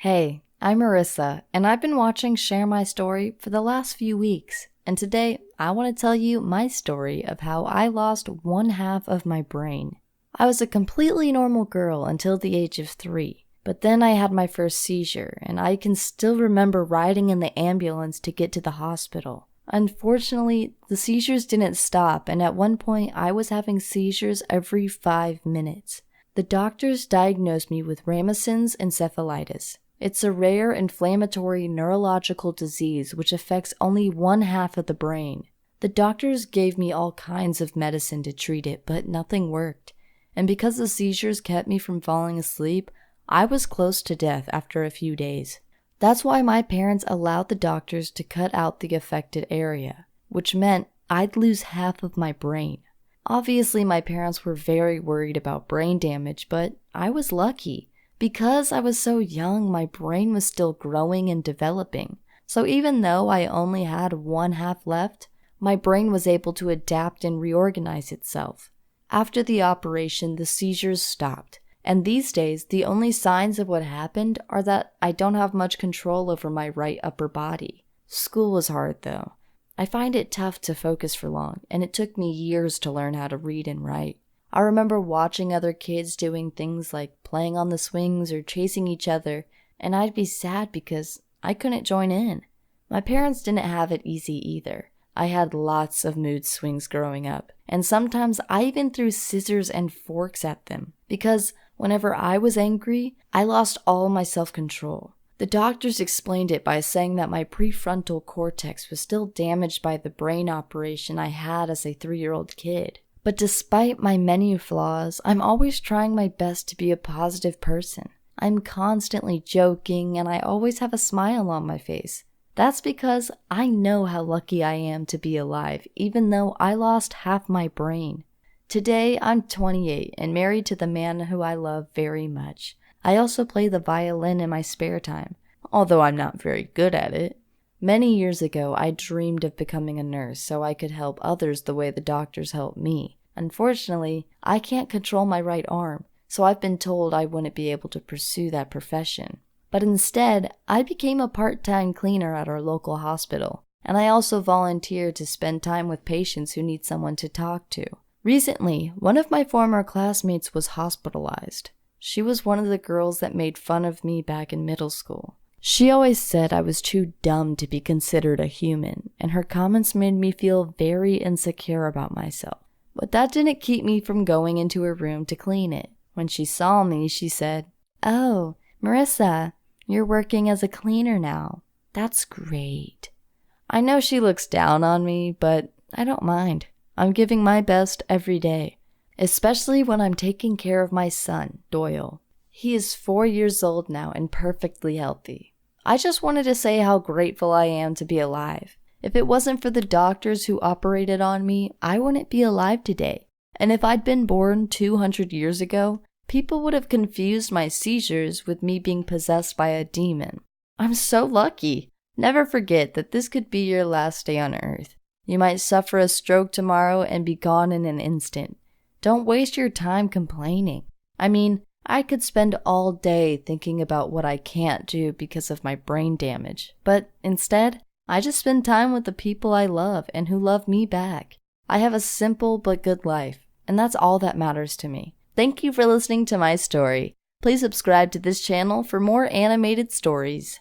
Hey, I'm Marissa, and I've been watching Share My Story for the last few weeks. And today, I want to tell you my story of how I lost one half of my brain. I was a completely normal girl until the age of 3, but then I had my first seizure, and I can still remember riding in the ambulance to get to the hospital. Unfortunately, the seizures didn't stop, and at one point, I was having seizures every 5 minutes. The doctors diagnosed me with Ramessen's encephalitis. It's a rare inflammatory neurological disease which affects only one half of the brain. The doctors gave me all kinds of medicine to treat it, but nothing worked. And because the seizures kept me from falling asleep, I was close to death after a few days. That's why my parents allowed the doctors to cut out the affected area, which meant I'd lose half of my brain. Obviously, my parents were very worried about brain damage, but I was lucky. Because I was so young, my brain was still growing and developing. So even though I only had one half left, my brain was able to adapt and reorganize itself. After the operation, the seizures stopped. And these days, the only signs of what happened are that I don't have much control over my right upper body. School was hard though. I find it tough to focus for long, and it took me years to learn how to read and write. I remember watching other kids doing things like playing on the swings or chasing each other, and I'd be sad because I couldn't join in. My parents didn't have it easy either. I had lots of mood swings growing up, and sometimes I even threw scissors and forks at them, because whenever I was angry, I lost all my self-control. The doctors explained it by saying that my prefrontal cortex was still damaged by the brain operation I had as a 3-year-old kid. But despite my many flaws, I'm always trying my best to be a positive person. I'm constantly joking and I always have a smile on my face. That's because I know how lucky I am to be alive, even though I lost half my brain. Today, I'm 28 and married to the man who I love very much. I also play the violin in my spare time, although I'm not very good at it. Many years ago, I dreamed of becoming a nurse so I could help others the way the doctors helped me. Unfortunately, I can't control my right arm, so I've been told I wouldn't be able to pursue that profession. But instead, I became a part-time cleaner at our local hospital, and I also volunteered to spend time with patients who need someone to talk to. Recently, one of my former classmates was hospitalized. She was one of the girls that made fun of me back in middle school. She always said I was too dumb to be considered a human, and her comments made me feel very insecure about myself. But that didn't keep me from going into her room to clean it. When she saw me, she said, "Oh, Marissa, you're working as a cleaner now. That's great." I know she looks down on me, but I don't mind. I'm giving my best every day, especially when I'm taking care of my son, Doyle. He is 4 years old now and perfectly healthy. I just wanted to say how grateful I am to be alive. If it wasn't for the doctors who operated on me, I wouldn't be alive today. And if I'd been born 200 years ago, people would have confused my seizures with me being possessed by a demon. I'm so lucky. Never forget that this could be your last day on Earth. You might suffer a stroke tomorrow and be gone in an instant. Don't waste your time complaining. I could spend all day thinking about what I can't do because of my brain damage. But instead, I just spend time with the people I love and who love me back. I have a simple but good life, and that's all that matters to me. Thank you for listening to my story. Please subscribe to this channel for more animated stories.